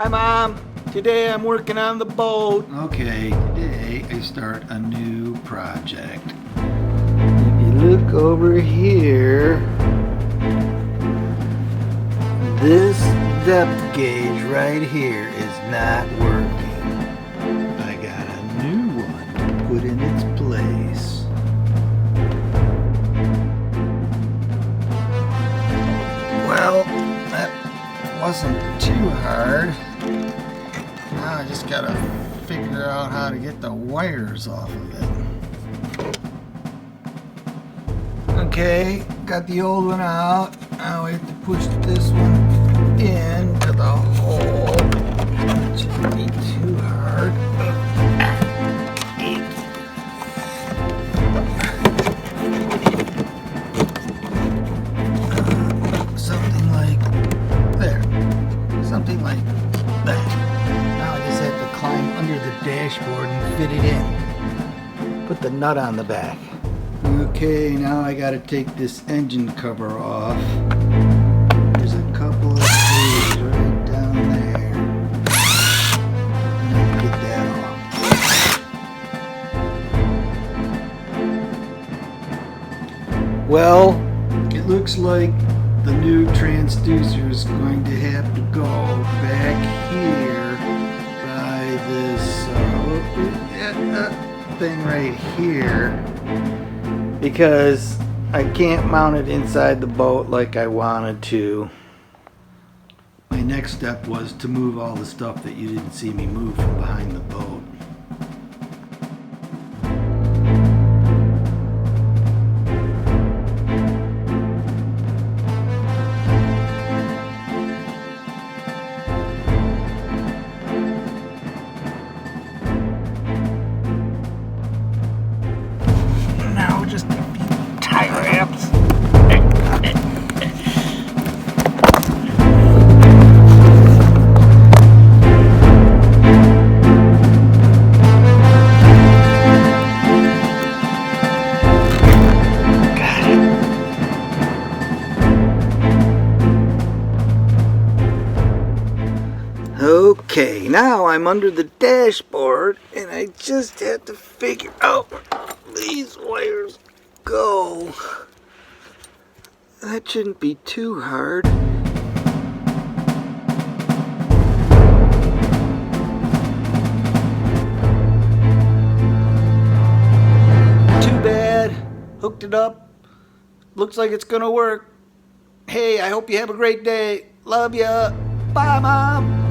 Hi, Mom. Today I'm working on the boat. Okay, today I start a new project. If you look over here, this depth gauge right here is not working. I got a new one to put in its place. Well, that wasn't too hard. Now I just gotta figure out how to get the wires off of it. Okay, got the old one out. Now we have to push this one into the hole. It shouldn't be too hard. Something like there. Something like that. Now I just have to climb under the dashboard and fit it in. Put the nut on the back. Okay, now I gotta take this engine cover off. There's a couple of screws right down there. Get that off. Well, it looks like the new transducer is going to have to go back here by this thing right here, because I can't mount it inside the boat like I wanted to. My next step was to move all the stuff that you didn't see me move from behind the boat. Now just a few tie wraps. Okay, now I'm under the dashboard and I just have to figure out where these wires go. That shouldn't be too hard. Too bad. Hooked it up. Looks like it's gonna work. Hey, I hope you have a great day. Love ya. Bye, Mom.